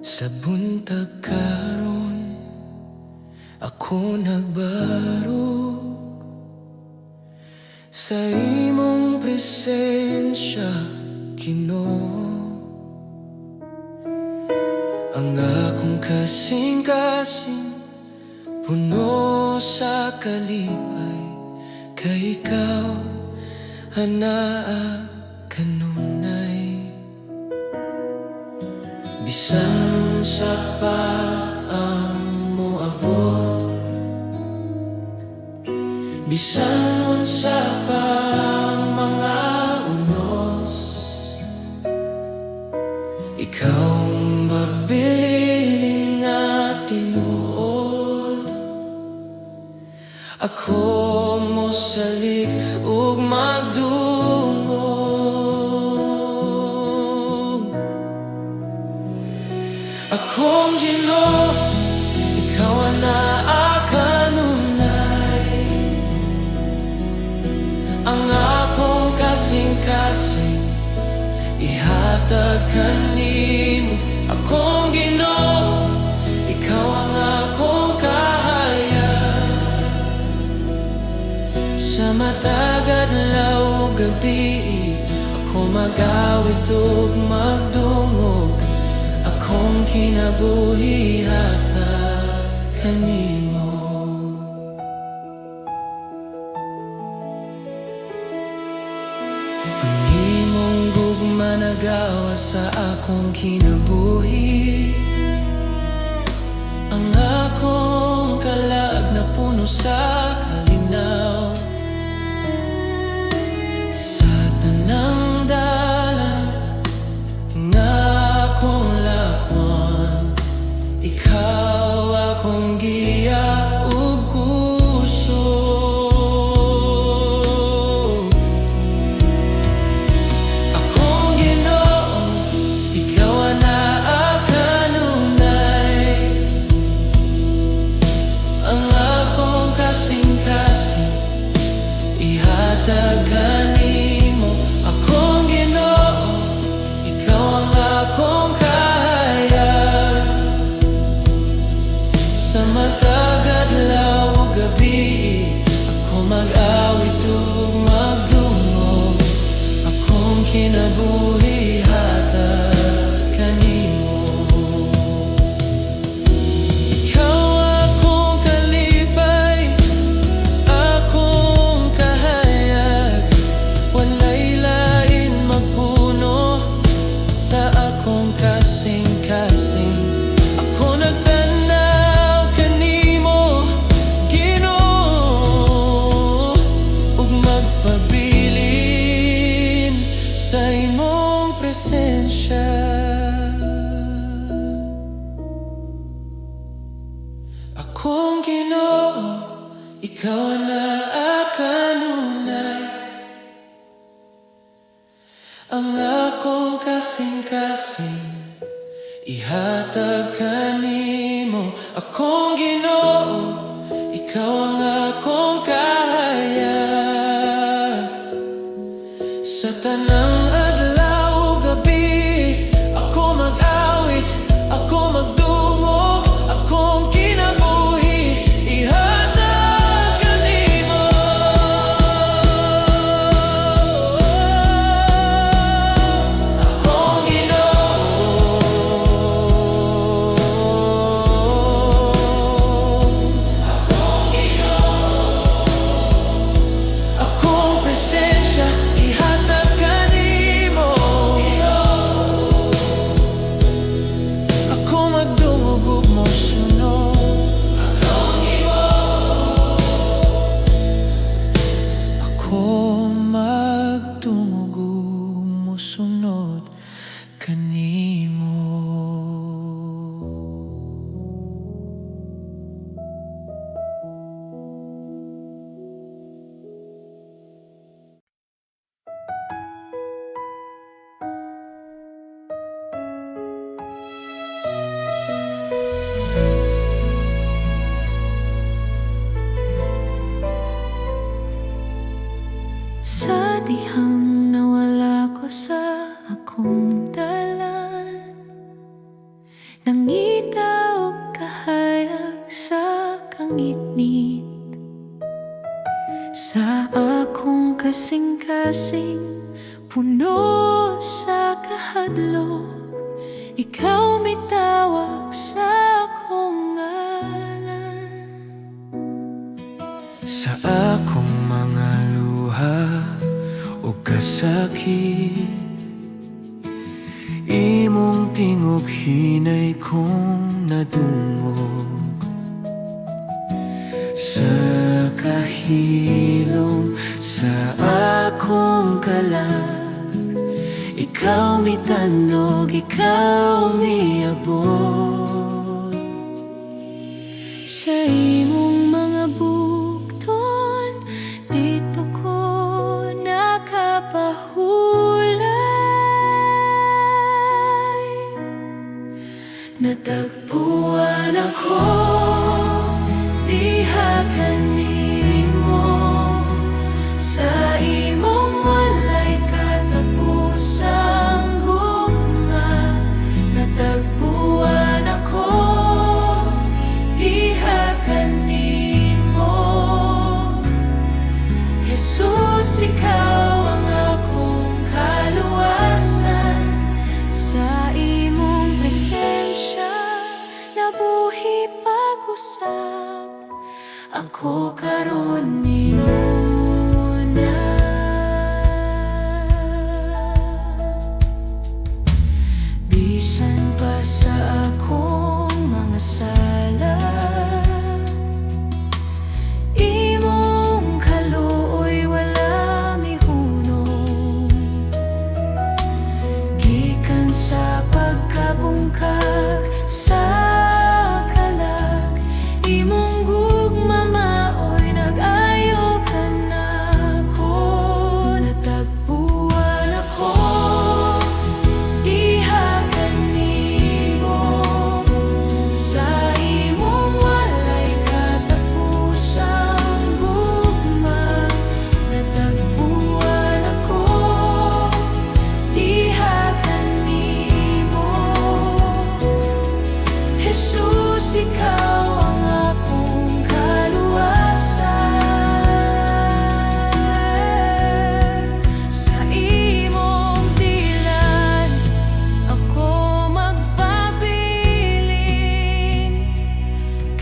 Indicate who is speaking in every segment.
Speaker 1: Sa buntag karon ako nagbarog sa imong presensya, Ginoo. Ang akong kasing-kasing puno sa kalipay, kay ikaw anaa kanunay. Bisan sa paang moabot, bisan sa pang mga unos, ikaw ang mabiling nga tinuod. Ako mo salik ug magdungog. Akong Ginoo, ikaw ang naa kanunay. Ang akong kasing-kasing ihatag kanimo. Akong Ginoo, ikaw ang akong kahayag. Sa matag adlaw ug gabi, ako mag-awit ug magdungog. Akong kinabuhi hatag kanimo. Ang imong gugma nagawa sa akong kinabuhi. Ang akong kalag na puno sa kalinaw. Sa tanang dalan nga akong lakwan, ikaw akong giya ug kusog. Akong Ginoo, ikaw ang naa kanunay. Ang akong kasing-kasing ihatag kanimo. Akong Ginoo, ikaw ang akong kahayag. Sa matag adlaw ug gabi, ako mag-awit ug magdungog. Akong kinabuhi hatag kanimo. Ikaw akong kalipay, akong kahayag. Walay lain magpuno sa akong kasing-kasing. Ako nagtanaw kanimo, Ginoo, ug magpabilin sa imong presensya. Akong Ginoo, ikaw ang naa kanunay. Ang akong kasing-kasing ihatag kanimo. Akong Ginoo, ikaw ang akong kahayag. Sa tanang adlaw ug gabi, ako mag-awit, ako magdungog. Akong kinabuhi ihatag kanimo. Akong Ginoo, tudlo, ikaw may tawag sa akong ngalan.
Speaker 2: Sa akong mga luha o kasakit, imong tingog hinay kong nadungog. Sa kahilom sa akong kalag, ikaw mitandog, ikaw miabot.
Speaker 1: Sa imong mga bugton, dito ko nakapahulay. Natagpuan ako, diha kanimo. Sa imong walay katapusang gugma. Natagpuan ako, diha kanimo. Jesus, ikaw ang akong kaluwasan. Sa imong presensya nabuhi pag-usap, ako karon nimo na. Bisan pa sa akong mga sala, imong kaluoy wala mihunong. Gikan sa pagkabungkag sa kalag, imong gugma maoy nag-ayo ka nako. Natagpuan ako, diha kanimo. Sa imong walay katapusang gugma. Natagpuan ako, diha kanimo. Jesus, ikaw ang akong kaluwasan. Sa imong dilan ako magpabiling.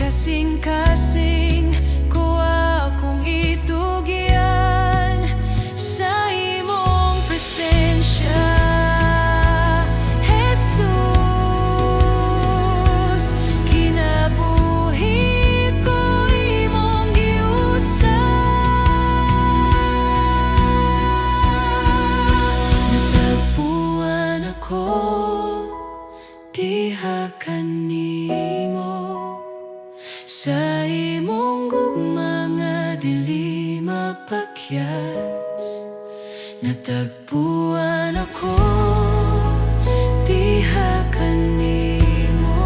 Speaker 1: Kasing-kasing ko akong itugyan sa imong presensya. Jesus, kinabuhi ko imong giusap. Natagpuan ako, diha kanimo. Sa imong gugma nga dili mapakyas. Natagpuan ako, diha kanimo.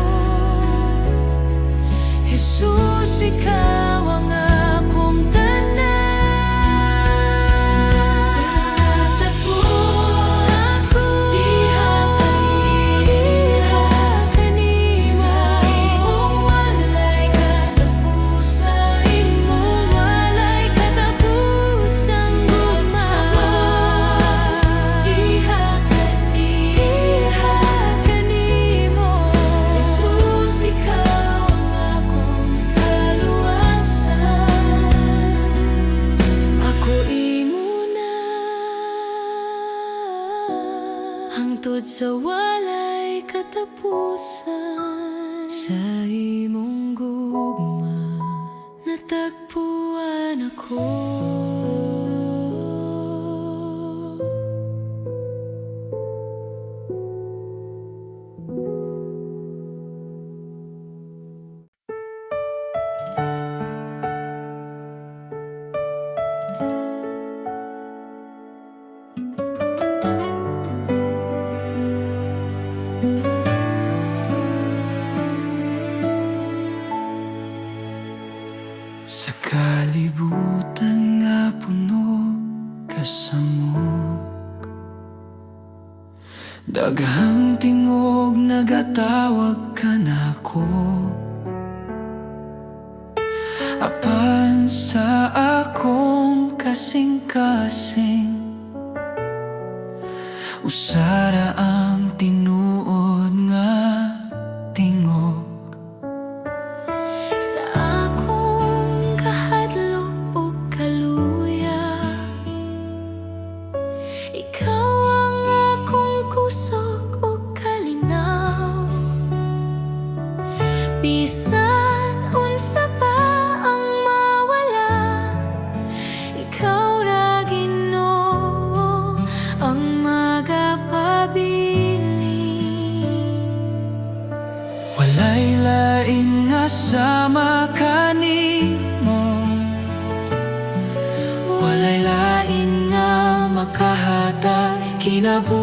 Speaker 1: Jesus, ikaw ang akong tanan. Natagpuan ako, diha kanimo. Sa imong walay katapusang imong walay katapusang gugma. Diha kanimo. Jesus, ikaw ang akong kaluwasan. Ako imo na, hangtod sa walay katapusan. Sa imong gugma, natagpuan ako.
Speaker 2: Sa kalibutan nga puno kasamok, daghang tingog nagatawag ka nako. Apan sa akong kasing-kasing, usara ang lain nga sama kanimo, walay lain nga makahatag kinabuhi.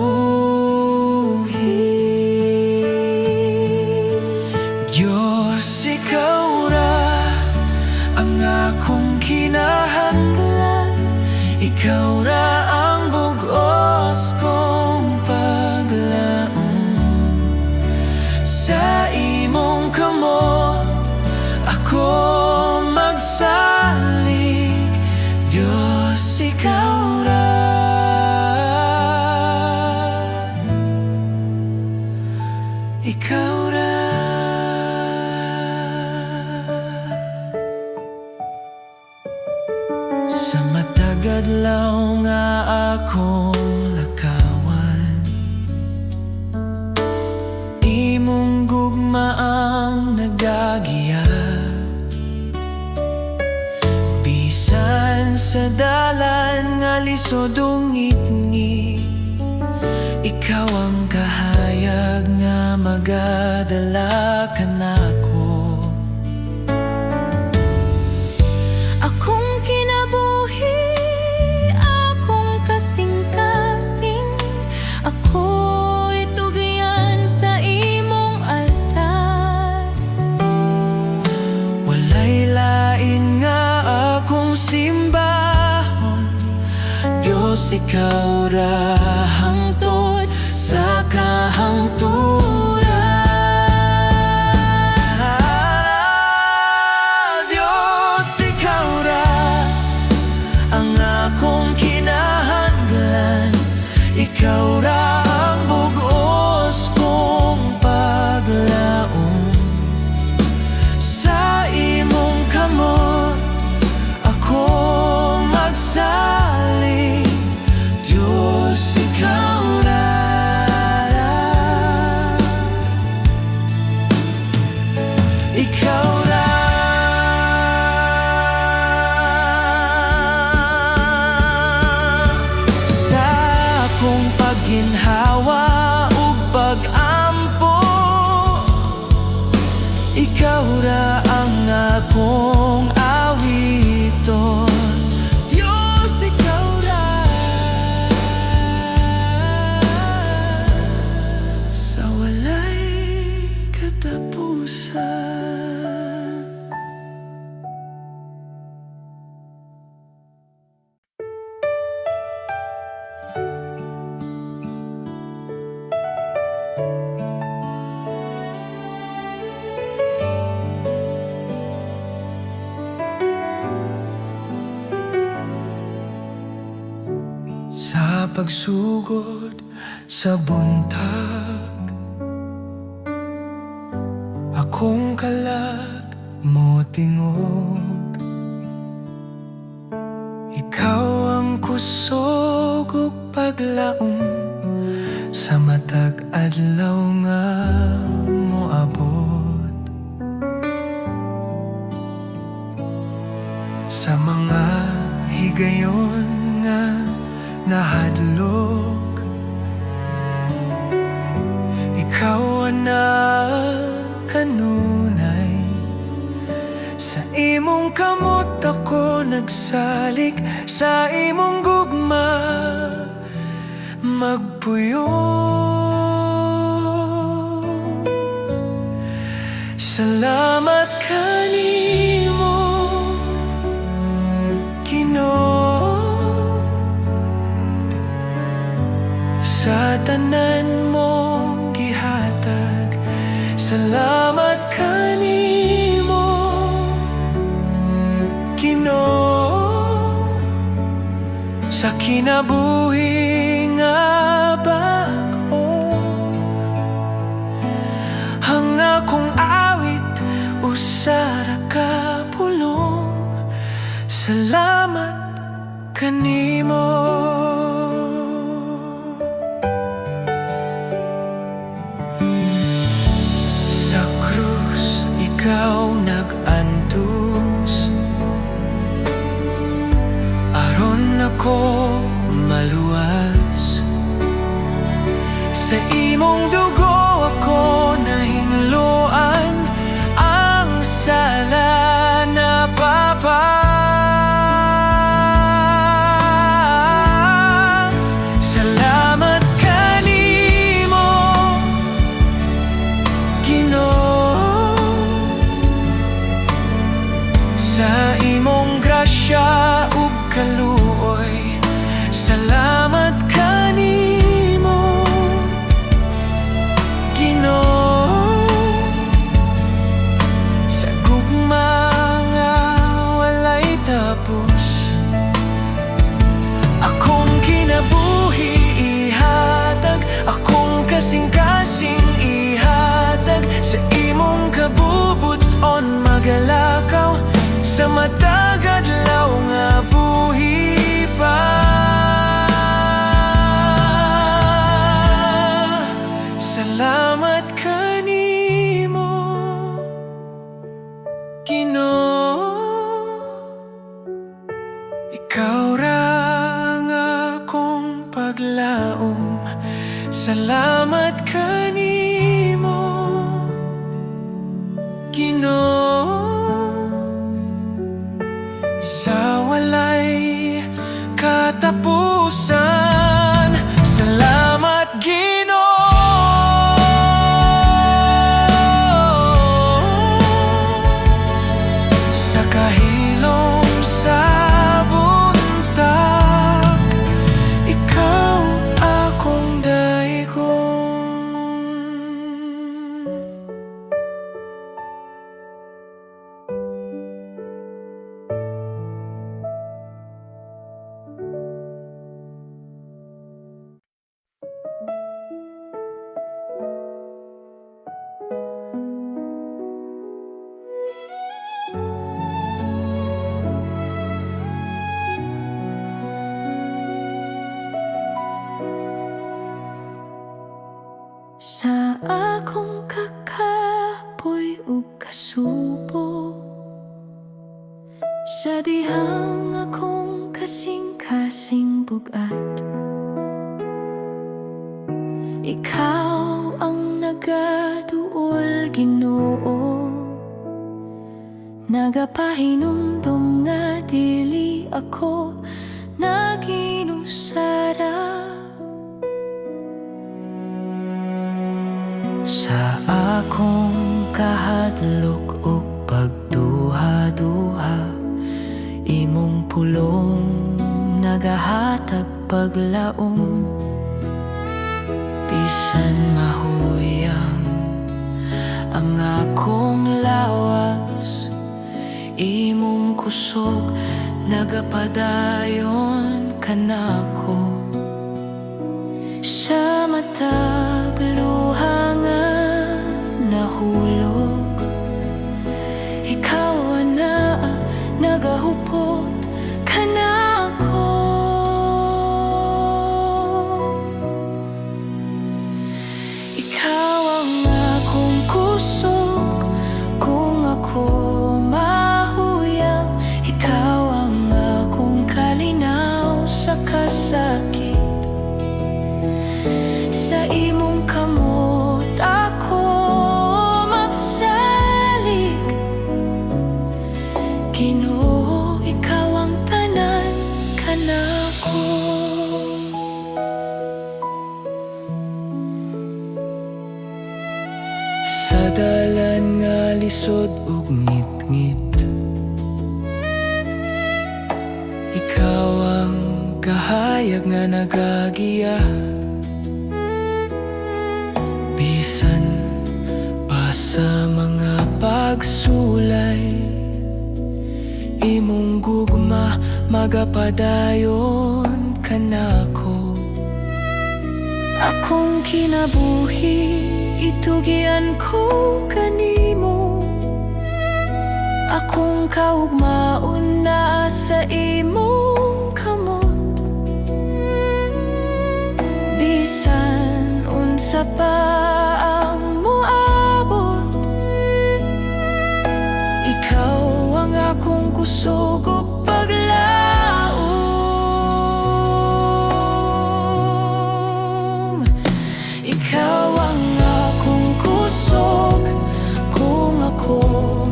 Speaker 2: Diyos, ikaw ra ang akong kinahanglan, ikaw ra ang bugos kong paglaom. Sa imong kamot ako magsalig, Diyos, ikaw ra. Ikaw ra. Sa matag adlaw nga akong lakawan, imong gugma ang nagagiya. Bisan sa dalan nga lisod ungit-ngit, ikaw ang kahayag nga magadala kanako.
Speaker 3: Akong kinabuhi, akong kasing-kasing, ako'y tugyan sa imong altar.
Speaker 2: Walay lain nga akong simbahon, Diyos, ikaw ra hangtod sa kahangturan. Diyos, ikaw ra ang akong kinahanglan, ikaw ra ang bugos kong paglaom. Sa imong kamot ako magsalig, Diyos, ikaw ra. Ikaw ra. Sa akong pagginhawa ug pag-ampo, ikaw ra ang akong awiton, Diyos, ikaw ra. Sa walay katapusan. Sa pagsugod sa buntag, akong kalag mo tingog. Ikaw ang kusog ug paglaom, sa matag adlaw nga moabot. Sa mga higayon nga nahadlok, ikaw na kanunay. Sa imong kamot ako nagsalig, sa imong gugma magpuyo. Salamat kanimo, Ginoo, sa tanan mong gihatag. Salamat kanimo, Ginoo, sa kinabuhi nga bag-o. Ang akong awit usara ka pulong, salamat kanimo. Sa krus ikaw nag-antos, aron ako maluwas. Sa imong dugo ako nahinluan, Salamat kanimo, Ginoo. Ikaw ra ang akong paglaom. Salamat kanimo, Ginoo. Sa walay katapusan, salamat Ginoo. Sa kahilom sa buntag, ikaw akong daigong.
Speaker 3: Sa akong kakapoy ug kasubo, sa dihang akong kasing-kasing bugat, ikaw ang nagaduol, Ginoo. Nagapahinumdum nga dili ako naginusara. Sa akong kahadlok ug pagduha-duha, imong pulong nagahatag paglaom. Bisan mahuyang ang akong lawas, imong kusog nagapadayon kanako. Sa matag luha nga nahulog, ikaw na nagahupot kanako. Ikaw ang akong kusog kung ako mahuyang, ikaw ang akong kalinaw sa kasakit. Sa imong kamot ako magsalig, Ginoo, ikaw ang tanan kanako.
Speaker 2: Sa dalan nga lisod ug ngit-ngit, ikaw ang kahayag nga nagagiya. Bisan pa sa mga pagsulay, imong gugma magapadayon kanako.
Speaker 3: Akong kinabuhi, itugian ko kanimo. Akong kaugmaon na sa imong kamot. Bisan unsa pa ang moabot, ikaw ang akong kusog ug paglaom. Ikaw ang akong kusog kung ako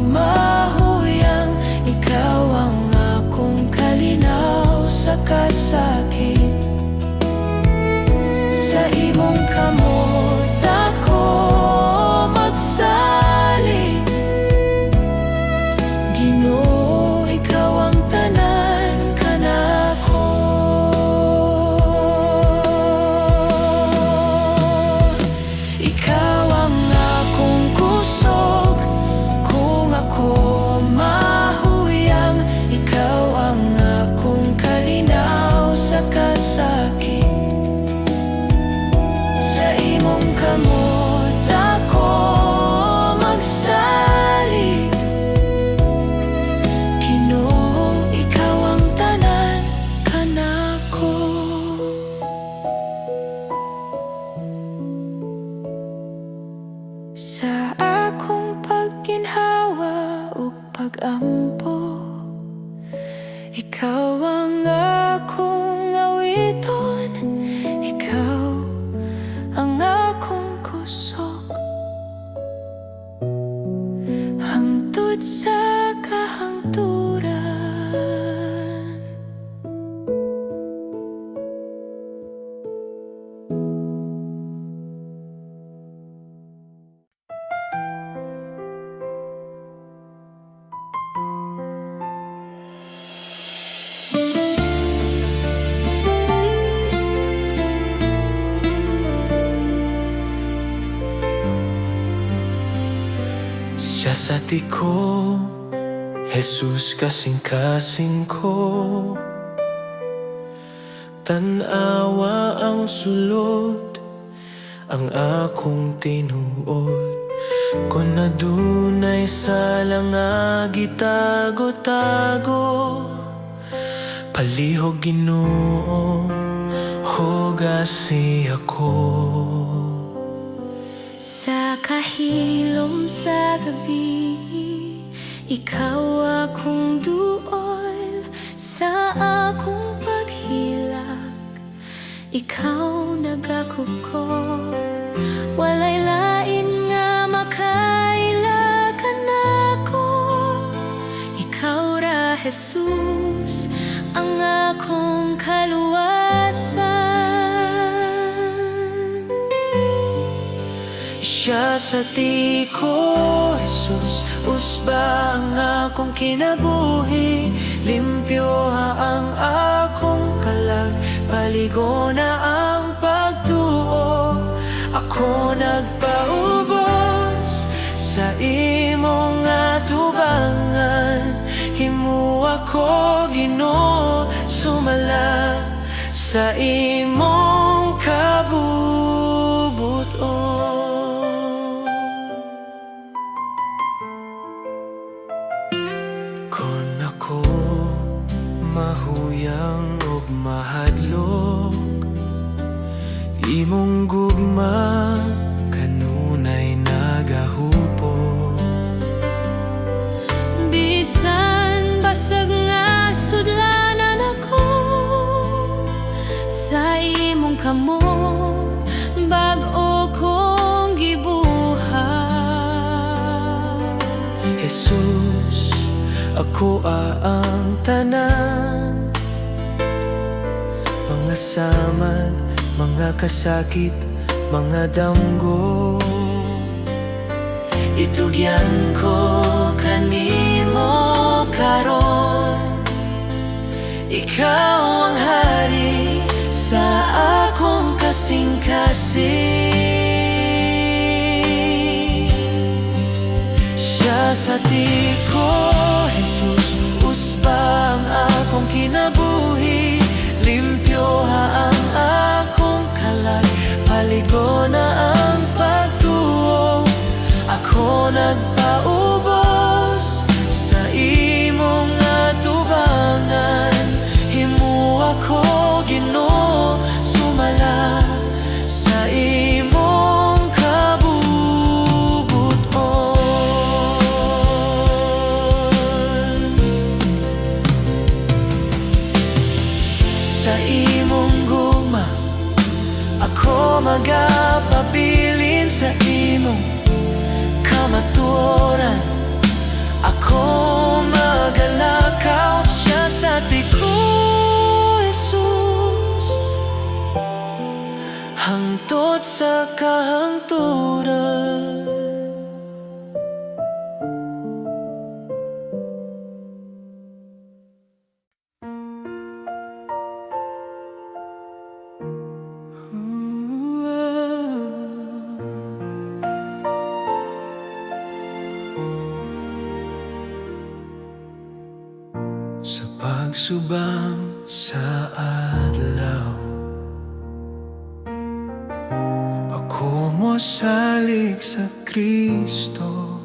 Speaker 3: mahuyang, ikaw ang akong kalinaw sa kasakit. Sa imong kamot ako magsalig, Ginoo, ikaw ang sa akong pagginhawa ug pag-ampo. Ikaw ang akong awiton, ikaw ang akong kusog, hangtod sa kahangturan.
Speaker 1: Siya sa tiko, Jesus kasing-kasing ko. Tanawa ang sulod, ang akong tinuod. Kung nadunay sala nga gitago-tago, palihog Ginoo, hugasi ako.
Speaker 3: Sa kahilom sa gabi, ikaw akong duol. Sa akong paghilak, ikaw nagakop ko. Walay lain nga makailakan ako. Ikaw ra, Jesus, ang akong kaluwasan.
Speaker 1: Siya sa tiko, Jesus, usba ang akong kinabuhi. Limpyo ang akong kalag, paligo na ang pagtuo. Ako nagpaubos sa imong atubangan. Himu ako, Ginoo, sumala sa imong kabubuton. Kung ako mahuyang ug mahadlok, imong gugma kanunay nagahupot.
Speaker 3: Bisan basag nga sudlanan ako, sa imong kamot bag-o kong gibuhat.
Speaker 1: Jesus, ako ang tanan, mga samad, mga kasakit, mga damgo. Itugyan ko kanimo karon, ikaw ang hari sa akong kasing-kasing. Siya sa tiko, Jesus, usba ang akong kinabuhi. Limpyo ang akong kalag, paligo na ang pagtuo. Ako nagpaubos sa imong atubangan. Himu ako, Ginoo, sumala sa imong kabubuton. Sa imong guma, ako magapabilin sa imong kamatuoran. Ako magalakaw, siya sa tiko, Jesus, hangtod sa kahangturan. Sa pagsubang sa adlaw, ako mo salig sa Kristo.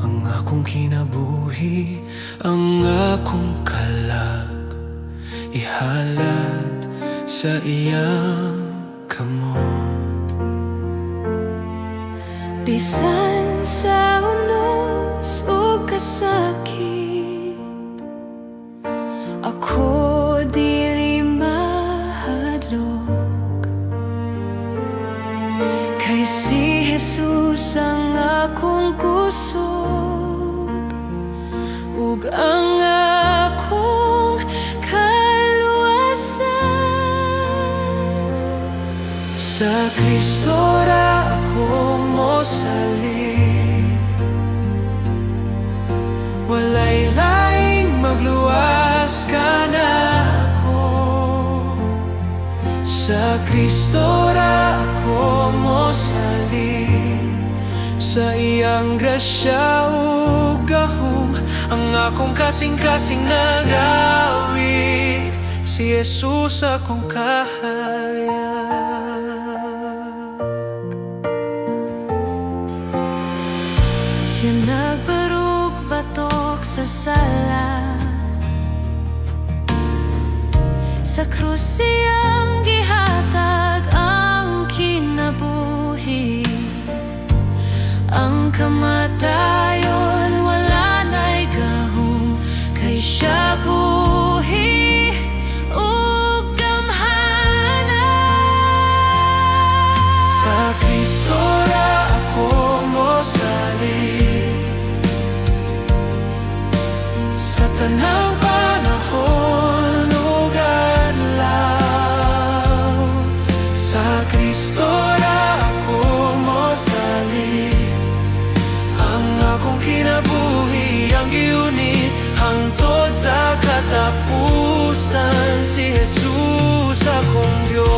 Speaker 1: Ang akong kinabuhi, ang akong kalag, ihalad sa iyang kamot.
Speaker 3: Bisan sa unos o kasakit, ako dili mahadlok. Kay si Jesus ang akong kusog, ug ang akong kaluwasan.
Speaker 1: Sa Kristo ra ako mosalig, walay laing magluwas ka na ako. Sa Kristo ra ako mosalig, sa iyang grasya ug gahom ang akong kasing-kasing nagawit. Si Jesus akong kahayag.
Speaker 3: Siya nagbarug batok sa sala, sa krus siyang gihatag ang kinabuhi. Ang kamatayon wala na'y gahom, kay siya buhi ug gamhanan.
Speaker 1: Sa Kristo ra ako mosalig, sa tanang panahon ug adlaw. Sa Kristo ra ako mosalig, ang akong kinabuhi ang giunit hangtod sa katapusan. Si Jesus akong Diyos.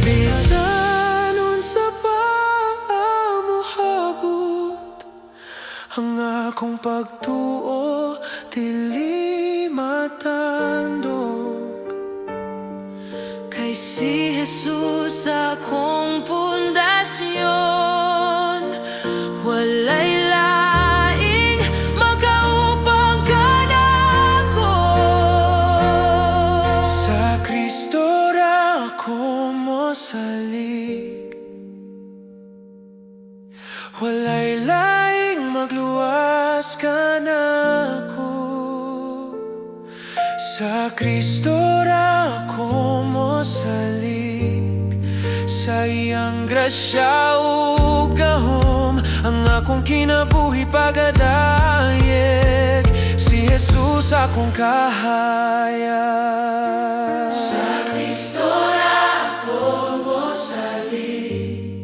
Speaker 1: Bisan unsa pa mohabot, ang akong pagtuo dili matandog.
Speaker 3: Kay si Jesus akong pundasyon, walay laing makaupang kanako.
Speaker 1: Sa Kristo ra ako mosalig, walay laing magluwas ka nako. Sa Kristo ra ako mosalig, sa iyang grasya ug gahom ang akong kinabuhi pagadayeg. Si Jesus akong kahayag. Sa Kristo ra ako mosalig,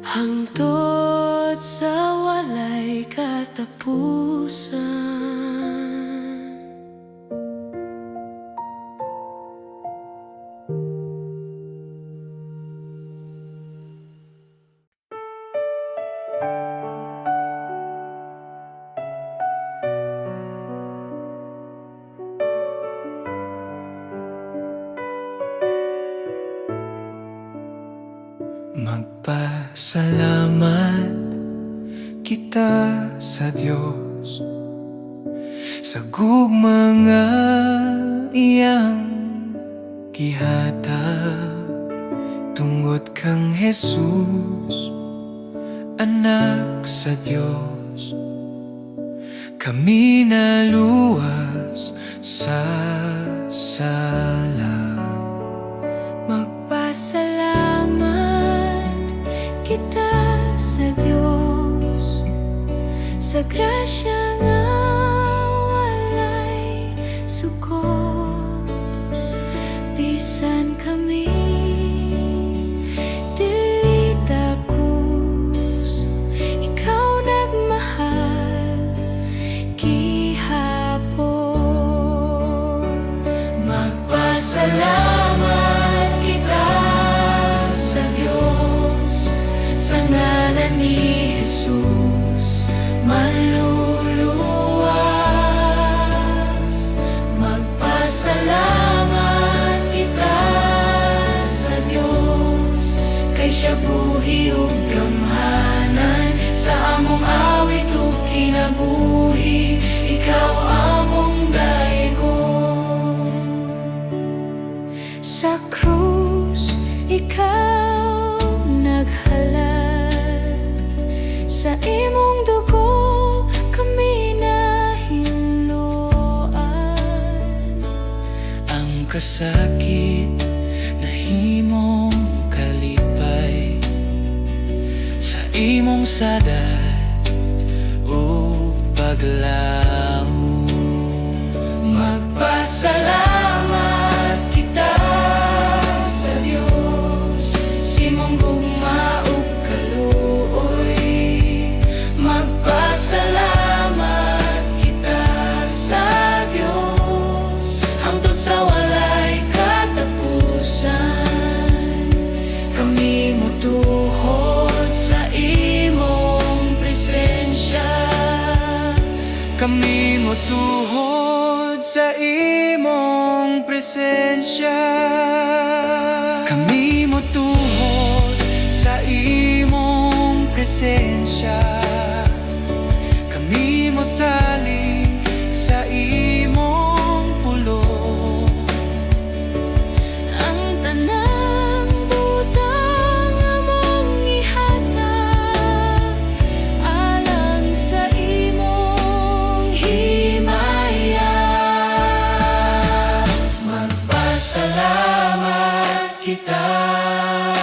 Speaker 3: hangtod sa walay katapusan.
Speaker 2: Magpasalamat kita sa Diyos sa gugma nga iyang gihatag, tungod kang Jesus, anak sa Diyos. Kami naluwas sa sala.
Speaker 3: Magpasalamat kita sa Diyos sa grasya nga walay sukot. Bisan kami dili takus, ikaw nagmahal gihapon. Magpasalamat kita sa Diyos sa ngalan ni Jesus, maluluwas. Magpasalamat kita sa Diyos, kay siya buhi ug gamhanan. Sa among awit ug kinabuhi, ikaw among daigon.
Speaker 1: kasakit nahimong kalipay sa imong sadat o paglaom. Magpasalamat kita sa Dios, simong gugma ug kaluoy. Magpasalamat kita sa Dios, hangtod sa walay katapusan. Kami motuhod sa imong presensya, kami motuhod sa imong presensya, kami motuhod sa imong presensya, kami mosalig sa imong pulong.
Speaker 3: Ang tanang butang among ihatag alang sa imong himaya. Magpasalamat kita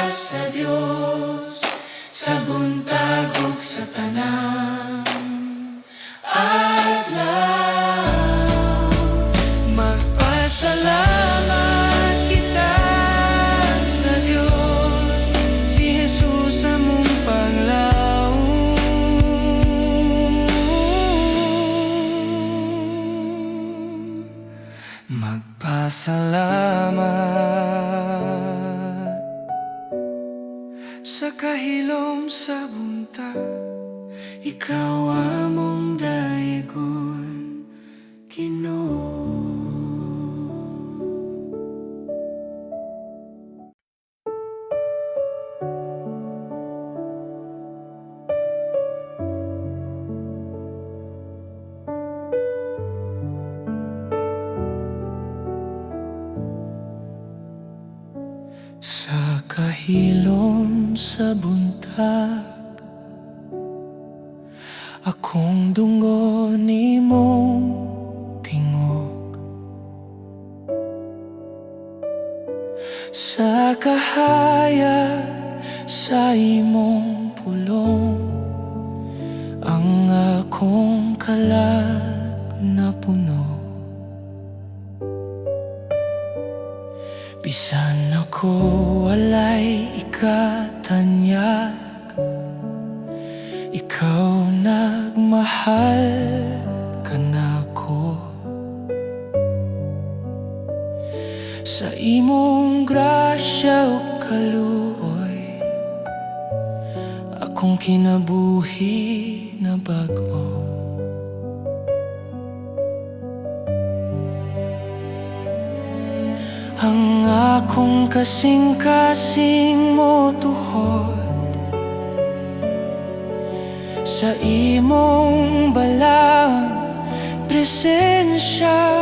Speaker 3: sa Dios, sa buntag ug sa tanan adlaw.
Speaker 1: Magpasalamat kita sa Diyos, si Jesus among panglaom. Magpasalamat sa kahilom sa buntag, ikaw among daegon, Ginoo. Sa kahilom sa buntag, akong dungo nimong tingog. Sa kahaya sa imong pulong, ang akong kalag na puno. Bisan ako walay ikatanyag, ikaw nagmahal ka nako. Sa imong grasya ug kaluoy, akong kinabuhi na bag-o. Ang akong kasing-kasing mo tuhod sa imong balang presensya.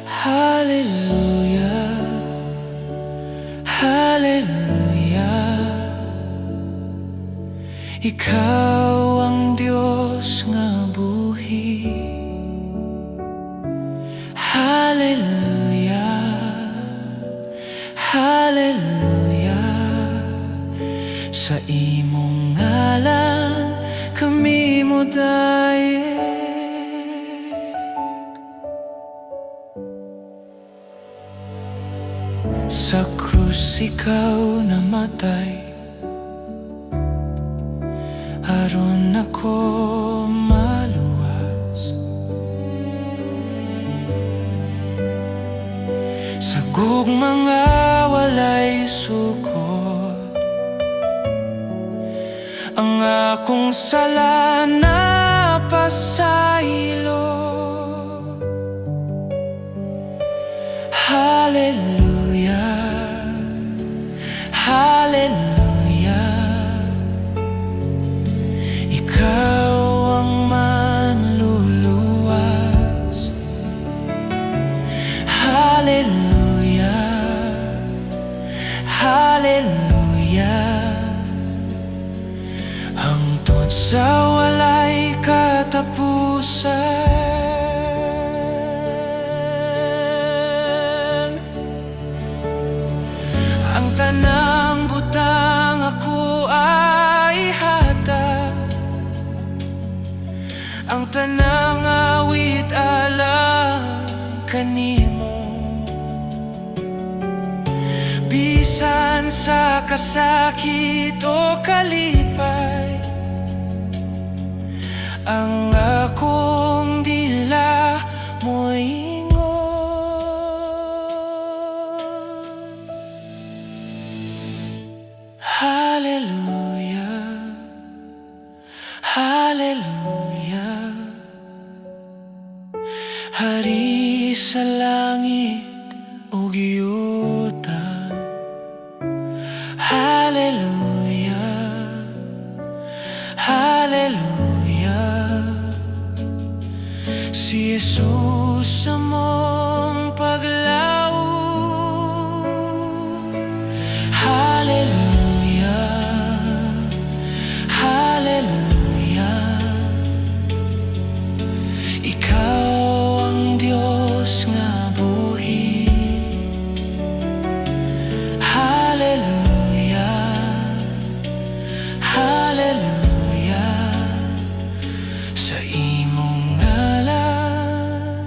Speaker 1: Hallelujah, hallelujah. Ikaw ang Diyos nga buhi. Hallelujah, hallelujah. Sa imong ngalan kami mo daye. Sa krus ikaw namatay, aron ako maluwas. Sa gugmang walay sukot, ang akong sala na pasaylo. Hallelujah, hallelujah. Ikaw ang manluluwas. Hallelujah, hallelujah. Hangtod sa walay katapusan.
Speaker 2: sanang awit alang kanimo. Bisan sa kasakit o kalipay, ang akong dila mo ingon. Hallelujah, Hallelujah. Hari sa langit ug yuta. Hallelujah, Hallelujah. Si Jesus among paglaom. Hallelujah, Hallelujah. Ikaw ang Diyos nga buhi. Hallelujah, Hallelujah. Sa imong ngalan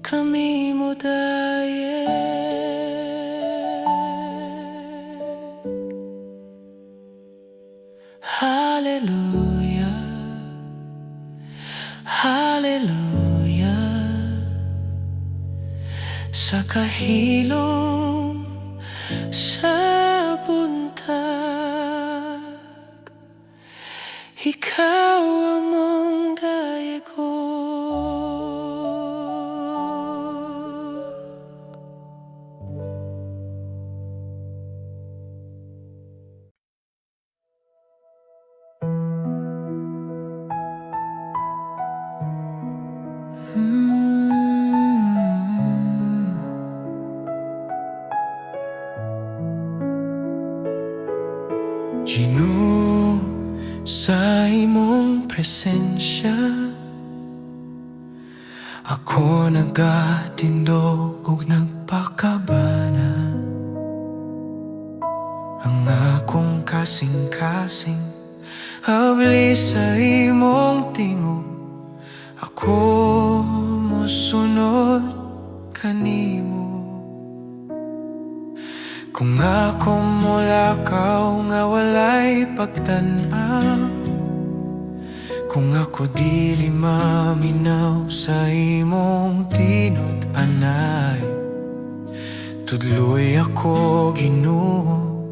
Speaker 2: kami mo dayen. Hallelujah, Hallelujah. Sa kahilom sa buntag, ikaw among dayagon.
Speaker 4: Ginoo, sa imong presensya ako nagatindog ug nagpakabana. Ang akong kasing-kasing habli sa imong tingog, ako mosunod kanimo. Kung ako mulakaw nga walay pagtan-aw, kung ako dili maminaw sa imong tinud-anay, tudloy ako Ginoo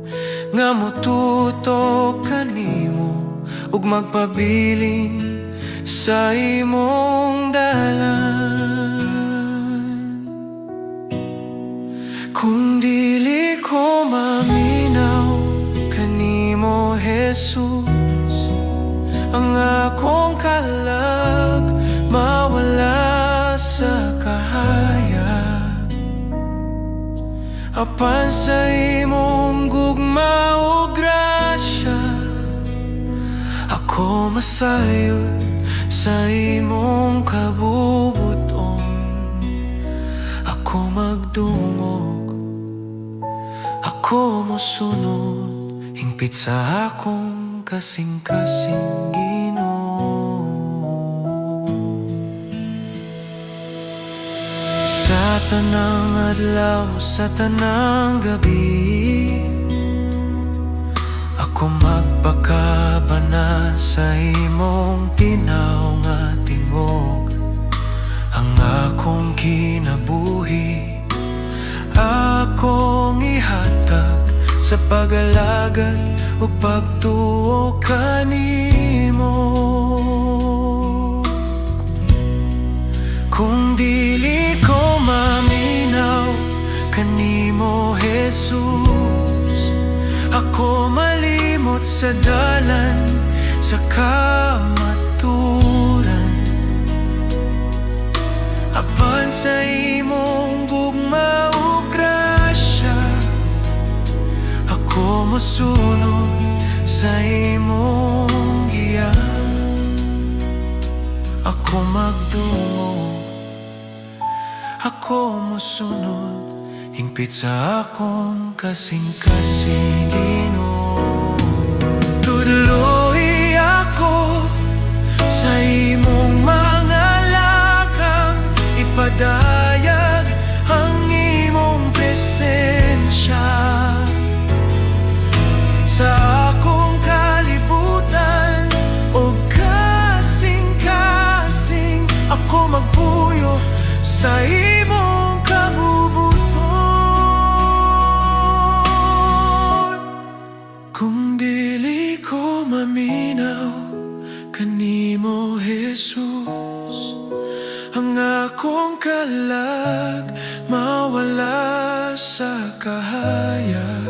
Speaker 4: nga motuto kanimo ug magpabilin sa imong dalan. Kung dili ko maminaw kanimo Jesus, ang akong kalag mawala sa kahayag. Apan sa imong gugma o grasya, ako masayod sa imong kabubuton. Ako magdungog, ako mosunod, hingpit sa akong kasing-kasing Ginoo. Sa tanang adlaw, sa tanang gabi, ako magpakabana sa imong tinaw nga tingog. Ang akong kinabuhi akong ihatag sa pag-alagad o pagtuo kanimo. Kung dili ko maminaw kanimo Jesus, ako malimot sa dalan sa kamaturan. Apan sa imong gugma o grasya, ako mosunod sa imong giya. Ako magdungog, ako mosunod, hingpit sa akong kasing-kasing Ginoo. Tuloy ako Nangakong kalag mawala sa kahayag,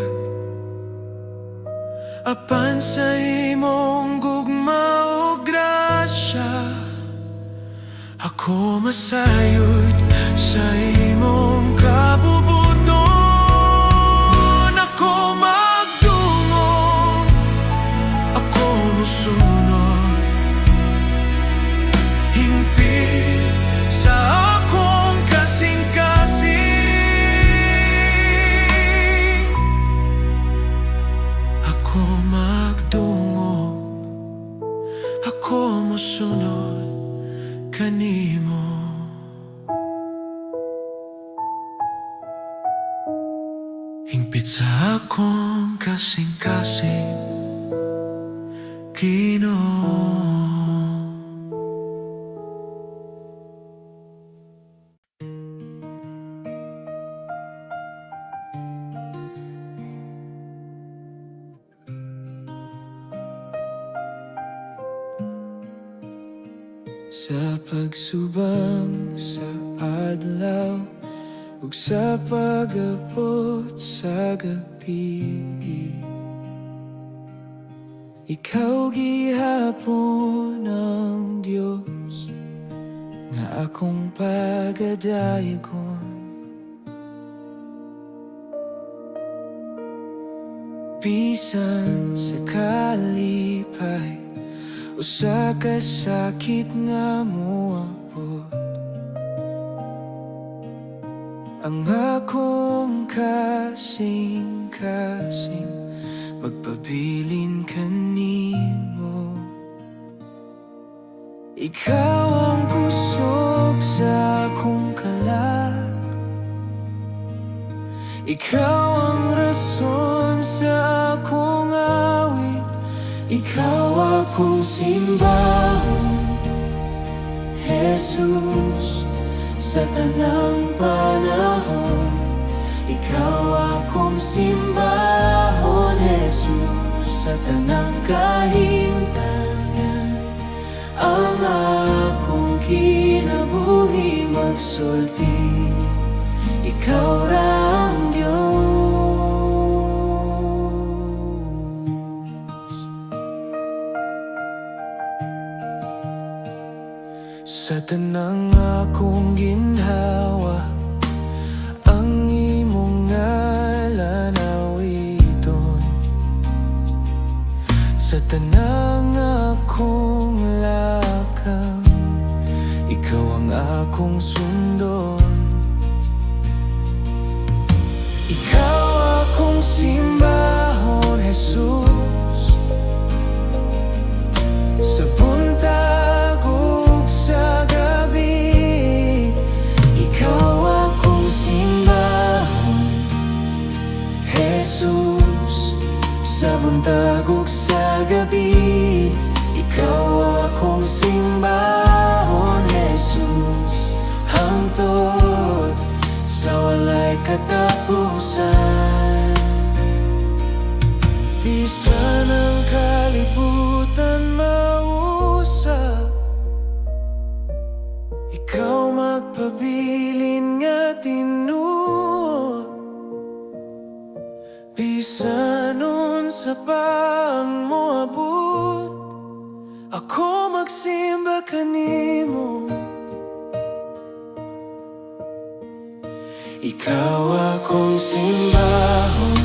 Speaker 4: apan sa imong gugma o grasya, ako masayod sa imong kabubuton. Ako magdungog, ako musunod, hingpit sa akong kasing-kasing. Ako magdungog, ako musunod kanimo. Hingpit sa akong kasing-kasing, Ginoo.
Speaker 1: Sa pagsubang sa adlaw ug sa pag-abot sa gabi, ikaw gihapon ang Dios nga akong pagadayogon. Bisan sa kalipay o sa kasakit nga moabot, ang akong kasing-kasing magpabilin kanimo. Ikaw ang kusog sa akong kalag, ikaw ang rason sa akong awit, ikaw akong simbahon, Jesus, sa tanang panahon. Ikaw akong simbahon, Jesus, sa tanang kahimtangan. Ang akong kinabuhi magsulti, ikaw ra ang Diyos. Sa tanang akong ginhawa, ang imong ngalan awiton. Sa tanang akong lakang, ikaw ang akong sundon. Ikaw akong simbahon, Jesus, sa buntag ug sa gabi. Ikaw akong simbahon, Jesus, sa buntag ug sa gabi. Ikaw akong simbahon, Jesus, hangtod sa walay katapusan. Bisan ang kalibutan mausap, ikaw magpabilin nga tinuod. Bisan unsa pa ang moabot, ako magsimba kanimo. Ikaw akong simbahon,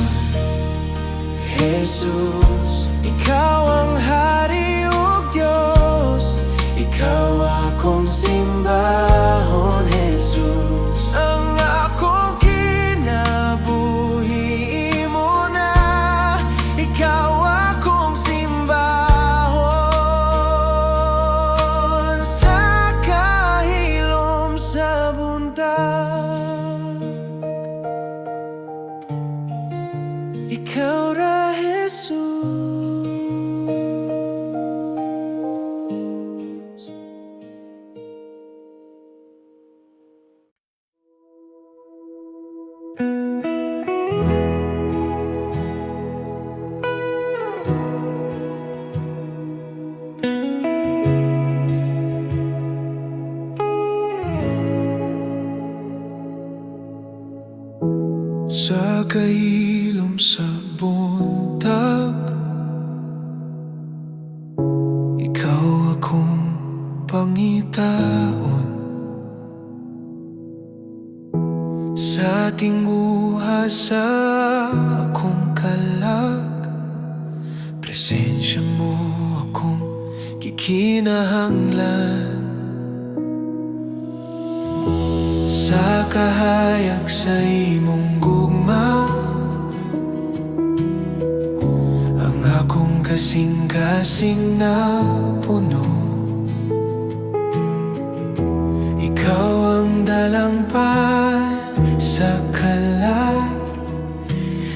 Speaker 1: Jesus, ikaw ang Hari ug Diyos. Ikaw akong simbahon, Jesus, ang akong kinabuhi mo na. Ikaw akong simbahon sa kahilom sa buntag. Ikaw ra, Jesus.
Speaker 4: kahilom sa buntag, ikaw akong pangitaon. Sa ating uhas sa akong kalag, presensya mo akong kikinahanglan. Sa kahayag sa imong gugma, ang akong kasing-kasing na puno. Ikaw ang dalangpan sa kalag,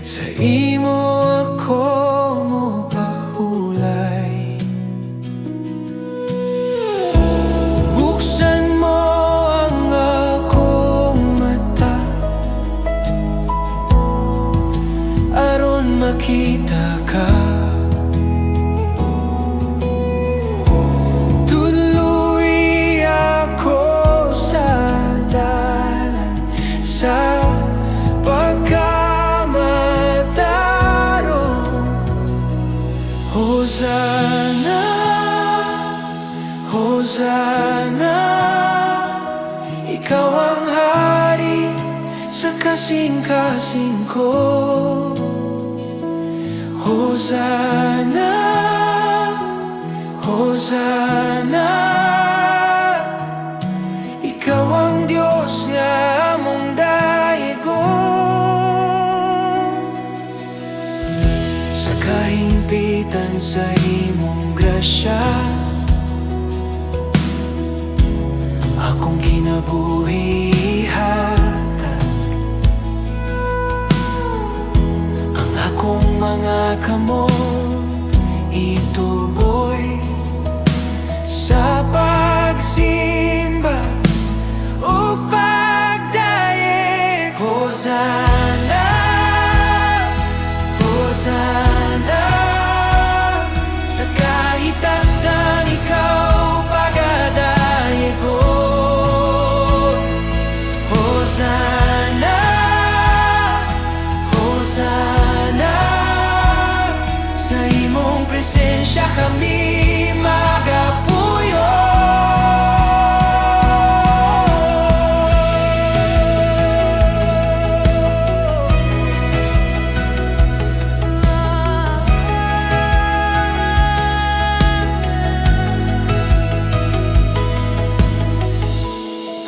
Speaker 4: sa imo ako mopahulay. Buksan mo ang akong mata, aron makita ka. Tuloy ako sa dalan sa Hosana, Hosana, ikaw ang hari sa kasing-kasing ko. Hosana, Hosana, ikaw ang Diyos nga among daigong. Sa kahimpitan sa imong grasya, akong kinabuhi hatag. Ang akong mga kamot ituboy sa pagsimba ug pagdaig. Hosana, Hosana, sa kahitasan ikaw pagadayigon. Hosana, Hosana, sa imong presensya kami magapuyo.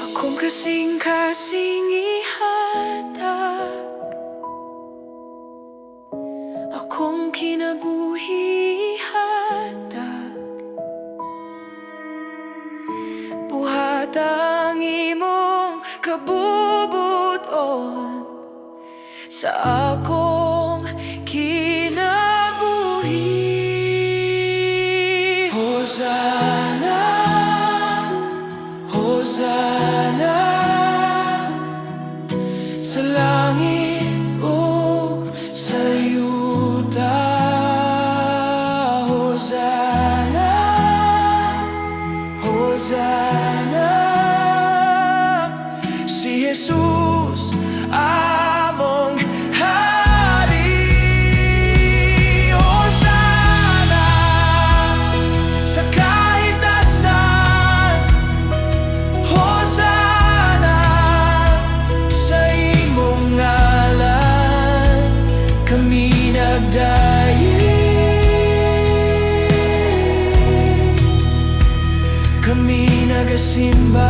Speaker 2: Akong kasing-kasing ihatag, akong kinabuhi hatag. Buhat ang imong kabubuton sa akong kinabuhi.
Speaker 1: Hosana, Hosana, sa langit o sa yuta. Hosana, Hosana, si Jesus among hari. Hosana, sa kahitasan. Hosana, sa imong ngalan kami nagdayi, kami nagasimba.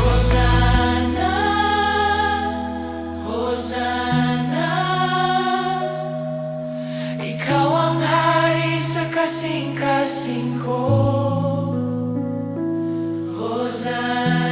Speaker 1: Hosana, Hosana, ikaw ang hari sa kasing-kasing ko. Hosana.